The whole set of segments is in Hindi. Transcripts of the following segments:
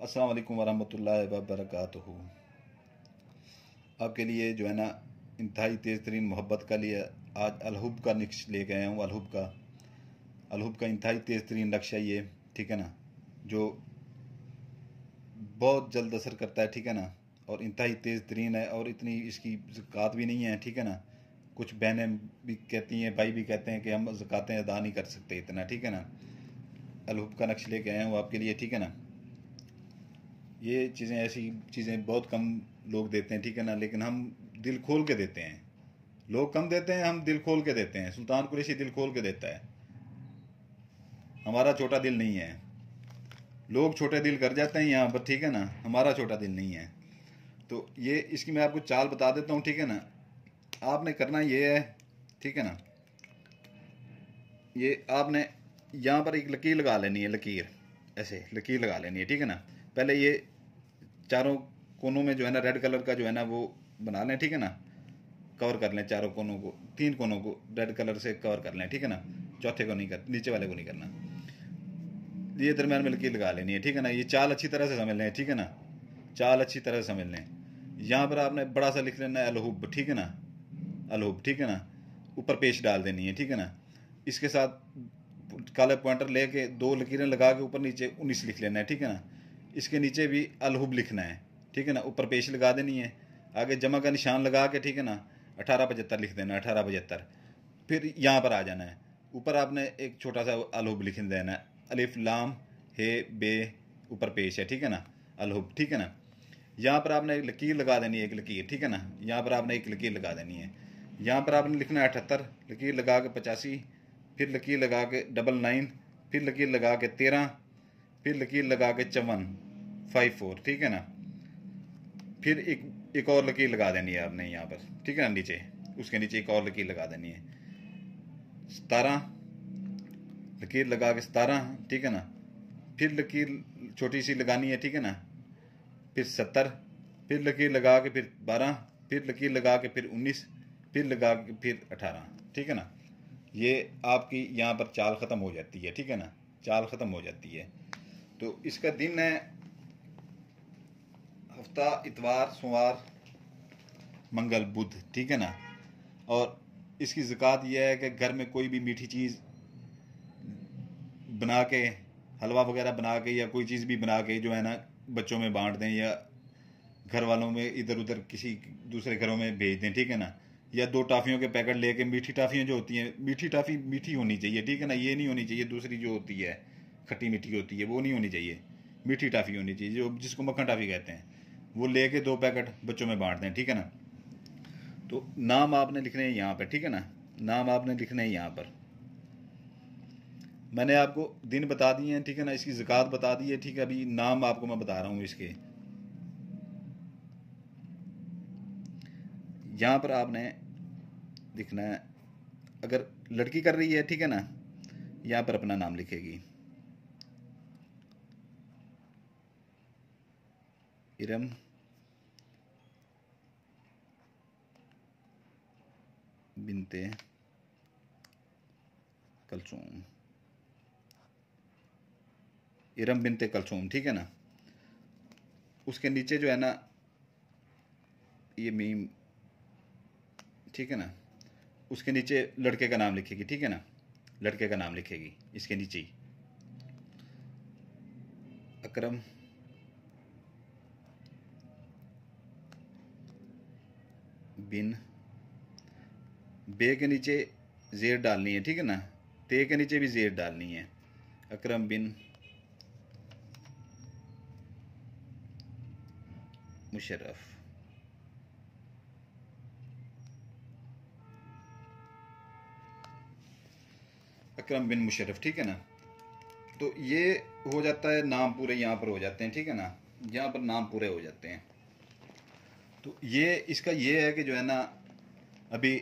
अस्सलाम वालेकुम वरहमतुल्लाहि वबरकातुहू। आपके लिए जो है ना इंतहाई तेज़ तरीन मोहब्बत का लिए आज अलहुब का नक्श लेके आया हूँ। अलहुब का इंतहाई तेज़ तरीन नक्शा ये, ठीक है ना, जो बहुत जल्द असर करता है, ठीक है ना, और इंतहाई तेज़ तरीन है और इतनी इसकी ज़कात भी नहीं है, ठीक है ना। कुछ बहनें भी कहती हैं, भाई भी कहते हैं कि हम ज़कातें अदा नहीं कर सकते इतना, ठीक है ना। अलहुब का नक्श लेके आया हूँ आपके लिए, ठीक है ना। ये चीज़ें, ऐसी चीज़ें बहुत कम लोग देते हैं, ठीक है ना, लेकिन हम दिल खोल के देते हैं। लोग कम देते हैं, हम दिल खोल के देते हैं। सुल्तान कुरैशी दिल खोल के देता है, हमारा छोटा दिल नहीं है। लोग छोटे दिल कर जाते हैं यहाँ पर, ठीक है ना, हमारा छोटा दिल नहीं है। तो ये इसकी मैं आपको चाल बता देता हूँ, ठीक है ना। आपने करना ये है, ठीक है ना, ये आपने यहाँ पर एक लकीर लगा लेनी है, लकीर ऐसे लकीर लगा लेनी है, ठीक है ना। पहले ये चारों कोनों में जो है ना रेड कलर का जो है ना वो बना लें, ठीक है ना। कवर कर लें चारों कोनों को, 3 कोनों को रेड कलर से कवर कर लें, ठीक है ना। चौथे को नहीं कर, नीचे वाले को नहीं करना। ये दरम्यान में लकीर लगा लेनी है, ठीक है ना। ये चाल अच्छी तरह से समझ लें, ठीक है ना, चाल अच्छी तरह से समझ लें। यहाँ पर आपने बड़ा सा लिख लेना है अलहुब, ठीक है ना, अलहुब, ठीक है ना। ऊपर पेश डाल देनी है, ठीक है ना। इसके साथ काले पॉइंटर लेके 2 लकीरें लगा के ऊपर नीचे 19 लिख लेना है, ठीक है ना। इसके नीचे भी अलहुब लिखना है, ठीक है ना। ऊपर पेश लगा देनी है, आगे जमा का निशान लगा के, ठीक है ना, 1875 लिख देना, 1875। फिर यहाँ पर आ जाना है, ऊपर आपने एक छोटा सा अलहुब लिख देना है, अलिफ लाम हे बे, ऊपर पेश है, ठीक है ना, अलहुब, ठीक है ना। यहाँ पर आपने एक लकीर लगा देनी है, एक लकीर, ठीक है ना। यहाँ पर आपने एक लकीर लगा देनी है। यहाँ पर आपने लिखना है 78, लकीर लगा के 85, फिर लकीर लगा के 99, फिर लकीर लगा के 13, फिर लकीर लगा के 54, ठीक है ना। फिर एक और लकीर लगा देनी है आपने यहाँ पर, ठीक है ना, नीचे उसके नीचे एक और लकीर लगा देनी है। 17, लकीर लगा के 17, ठीक है ना। फिर लकीर छोटी सी लगानी है, ठीक है ना। फिर 70, फिर लकीर लगा के फिर 12, फिर लकीर लगा के फिर 19, फिर लगा के फिर 18, ठीक है ना। ये आपकी यहाँ पर चाल ख़त्म हो जाती है, ठीक है ना, चाल ख़त्म हो जाती है। तो इसका दिन है हफ्ता इतवार सोमवार मंगल बुध, ठीक है ना। और इसकी ज़कात यह है कि घर में कोई भी मीठी चीज़ बना के, हलवा वगैरह बना के या कोई चीज़ भी बना के जो है ना बच्चों में बांट दें, या घर वालों में इधर उधर किसी दूसरे घरों में भेज दें, ठीक है ना। या 2 टॉफ़ियों के पैकेट लेके, मीठी टॉफ़ियाँ जो होती हैं, मीठी टॉफ़ी मीठी होनी चाहिए, ठीक है ना, ये नहीं होनी चाहिए दूसरी जो होती है खट्टी मीठी होती है, वो नहीं होनी चाहिए। मीठी टॉफ़ी होनी चाहिए, जो जिसको मक्खन टॉफ़ी कहते हैं। वो लेके 2 पैकेट बच्चों में बांट दें, ठीक है ना। तो नाम आपने लिखने हैं यहाँ पर, ठीक है ना, नाम आपने लिखने हैं यहाँ पर। मैंने आपको दिन बता दिए हैं, ठीक है ना, इसकी ज़कात बता दी है, ठीक है। अभी नाम आपको मैं बता रहा हूँ इसके। यहाँ पर आपने लिखना है, अगर लड़की कर रही है, ठीक है ना, यहाँ पर अपना नाम लिखेगी, इरम बिनते कलसूम, इरम बिनते कलसूम, ठीक है ना। उसके नीचे जो है ना ये मीम, ठीक है ना, उसके नीचे लड़के का नाम लिखेगी, ठीक है ना, लड़के का नाम लिखेगी इसके नीचे ही, अकरम बिन, बे के नीचे जेर डालनी है, ठीक है ना, ते के नीचे भी जेर डालनी है, अकरम बिन मुशर्रफ, अकरम बिन मुशर्रफ, ठीक है ना। तो ये हो जाता है, नाम पूरे यहाँ पर हो जाते हैं, ठीक है ना, यहाँ पर नाम पूरे हो जाते हैं। तो ये इसका ये है कि जो है ना, अभी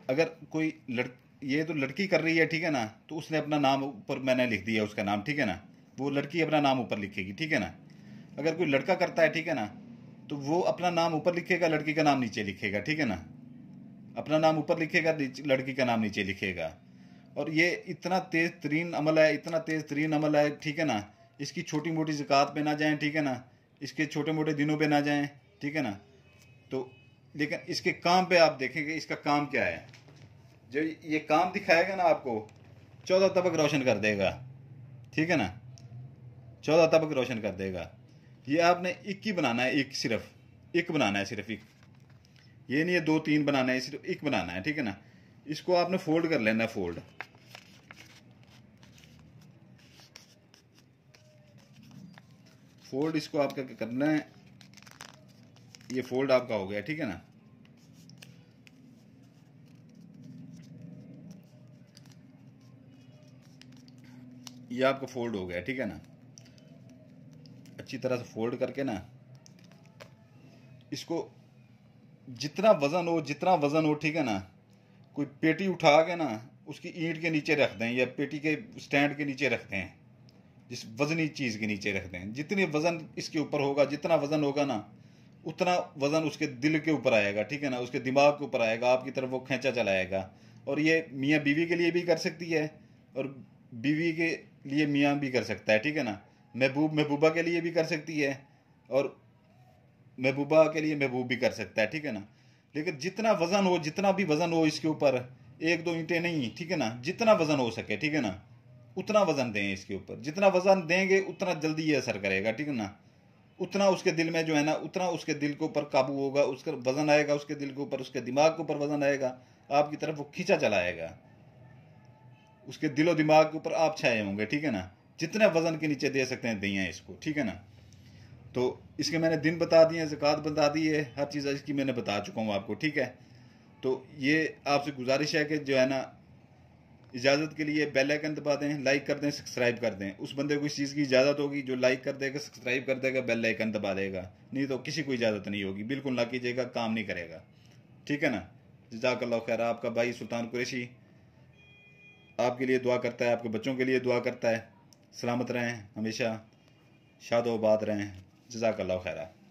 अगर कोई ये तो लड़की कर रही है, ठीक है ना, तो उसने अपना नाम ऊपर मैंने लिख दिया उसका नाम, ठीक है ना। वो लड़की अपना नाम ऊपर लिखेगी, ठीक है ना। अगर कोई लड़का करता है, ठीक है ना, तो वो अपना नाम ऊपर लिखेगा, लड़की का नाम नीचे लिखेगा, ठीक है ना। अपना नाम ऊपर लिखेगा, लड़की का नाम नीचे लिखेगा। और ये इतना तेज़ तरीन अमल है, इतना तेज़ तरीन अमल है, ठीक है ना। इसकी छोटी मोटी ज़कात पे ना जाएं, ठीक है ना। इसके छोटे मोटे दिनों पे ना जाएं, ठीक है ना। तो लेकिन इसके काम पे आप देखेंगे इसका काम क्या है। जो ये काम दिखाएगा ना आपको 14 तबक रोशन कर देगा, ठीक है ना, 14 तबक रोशन कर देगा। ये आपने एक ही बनाना है, एक सिर्फ एक बनाना है, सिर्फ एक, ये नहीं है 2-3 बनाना है, सिर्फ एक बनाना है, ठीक है ना। इसको आपने फोल्ड कर लेना है, फोल्ड फोल्ड इसको आपका क्या करना है, ये फोल्ड आपका हो गया, ठीक है ना। ये आपका फोल्ड हो गया, ठीक है ना। अच्छी तरह से फोल्ड करके ना इसको जितना वजन हो, ठीक है ना, कोई पेटी उठा के ना उसकी ईंट के नीचे रख दें या पेटी के स्टैंड के नीचे रखते हैं, जिस वजनी चीज़ के नीचे रखते हैं। जितने वजन इसके ऊपर होगा, जितना वजन होगा ना, उतना वजन उसके दिल के ऊपर आएगा, ठीक है ना, उसके दिमाग के ऊपर आएगा, आपकी तरफ वो खींचा चलाएगा। और ये मियाँ बीवी के लिए भी कर सकती है और बीवी के लिए मियाँ भी कर सकता है, ठीक है ना। महबूबा के लिए भी कर सकती है और महबूबा के लिए महबूब भी कर सकता है, ठीक है ना। लेकिन जितना वजन हो, जितना भी वजन हो इसके ऊपर, 1-2 ईंटें नहीं, ठीक है ना, जितना वजन हो सके, ठीक है ना, उतना वजन दें इसके ऊपर। जितना वजन देंगे उतना जल्दी ये असर करेगा, ठीक है ना। उतना उसके दिल में जो है ना, उतना उसके दिल के ऊपर काबू होगा, उसका वजन आएगा, उसके दिल के ऊपर, उसके दिमाग के ऊपर वजन आएगा, आपकी तरफ वो खींचा चलाएगा, उसके दिलो दिमाग के ऊपर आप छाए होंगे, ठीक है ना। जितने वजन के नीचे दे सकते हैं दिए इसको, ठीक है ना। तो इसके मैंने दिन बता दिए, ज़कात बता दी है, हर चीज़ इसकी मैंने बता चुका हूँ आपको, ठीक है। तो ये आपसे गुजारिश है कि जो है ना, इजाज़त के लिए बेल आइकन दबा दें, लाइक कर दें, सब्सक्राइब कर दें। उस बंदे को इस चीज़ की इजाज़त होगी जो लाइक कर देगा, सब्सक्राइब कर देगा, बेल आइकन दबा देगा, नहीं तो किसी को इजाज़त नहीं होगी। बिल्कुल ना कीजिएगा, काम नहीं करेगा, ठीक है ना। जज़ाकल्लाह खैर। आपका भाई सुल्तान कुरैशी आपके लिए दुआ करता है, आपके बच्चों के लिए दुआ करता है। सलामत रहें, हमेशा शादोबाद रहें। जज़ाकल्लाह खैर।